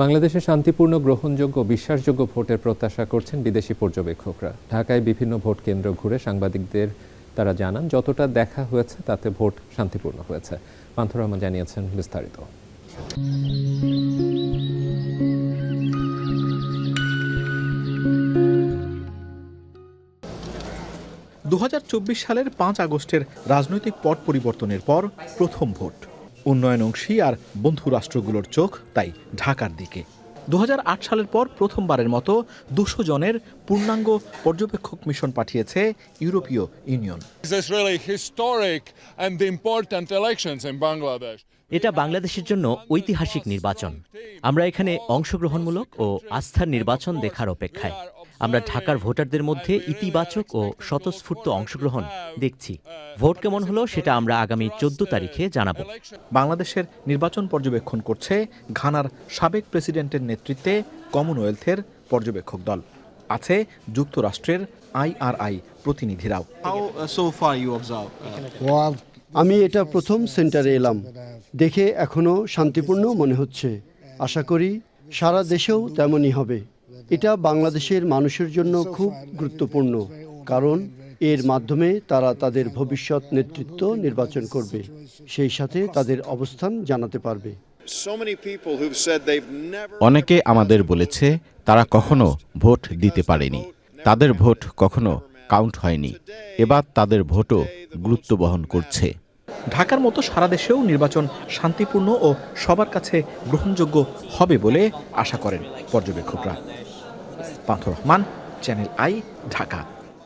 বাংলাদেশে শান্তিপূর্ণ, গ্রহণযোগ্য, বিশ্বাসযোগ্য ভোটের প্রত্যাশা করছেন বিদেশি পর্যবেক্ষকরা। ঢাকায় বিভিন্ন ভোট কেন্দ্র ঘুরে সাংবাদিকদের তারা জানান, যতটা দেখা হয়েছে তাতে ভোট শান্তিপূর্ণ হয়েছে। পান্থর রহমান জানিয়েছেন বিস্তারিত। 2024 সালের 5 আগস্টের রাজনৈতিক পট পরিবর্তনের পর প্রথম ভোট। উন্নয়নংশী আর বন্ধু রাষ্ট্রগুলোর চোখ তাই ঢাকার দিকে। 2008 সালের পর প্রথমবারের মতো 200 জনের পূর্ণাঙ্গ পর্যবেক্ষক মিশন পাঠিয়েছে ইউরোপীয় ইউনিয়ন। এটা বাংলাদেশের জন্য ঐতিহাসিক নির্বাচন। আমরা এখানে অংশগ্রহণমূলক ও আস্থার নির্বাচন দেখার অপেক্ষায়। আমরা ঢাকার ভোটারদের মধ্যে ইতিবাচক ও স্বতঃস্ফূর্ত অংশগ্রহণ দেখছি। ভোট কেমন হলো সেটা আমরা আগামী 14 তারিখে জানাবো। বাংলাদেশের নির্বাচন পর্যবেক্ষণ করছে ঘানার সাবেক প্রেসিডেন্টের নেতৃত্বে কমনওয়েলথের পর্যবেক্ষক দল। আছে যুক্তরাষ্ট্রের IRI প্রতিনিধিরাও। আমি এটা প্রথম সেন্টারে এলাম, দেখে এখনো শান্তিপূর্ণ মনে হচ্ছে। আশা করি সারা দেশেও তেমনই হবে। এটা বাংলাদেশের মানুষের জন্য খুব গুরুত্বপূর্ণ, কারণ এর মাধ্যমে তারা তাদের ভবিষ্যৎ নেতৃত্ব নির্বাচন করবে, সেই সাথে তাদের অবস্থান জানাতে পারবে। অনেকে আমাদের বলেছে তারা কখনো ভোট দিতে পারেনি, তাদের ভোট কখনো কাউন্ট হয়নি। এবার তাদের ভোটও গুরুত্ব বহন করছে। ঢাকার মতো সারা দেশেও নির্বাচন শান্তিপূর্ণ ও সবার কাছে গ্রহণযোগ্য হবে বলে আশা করেন পর্যবেক্ষকরা। পান্থর রহমান, চ্যানেল আই, ঢাকা।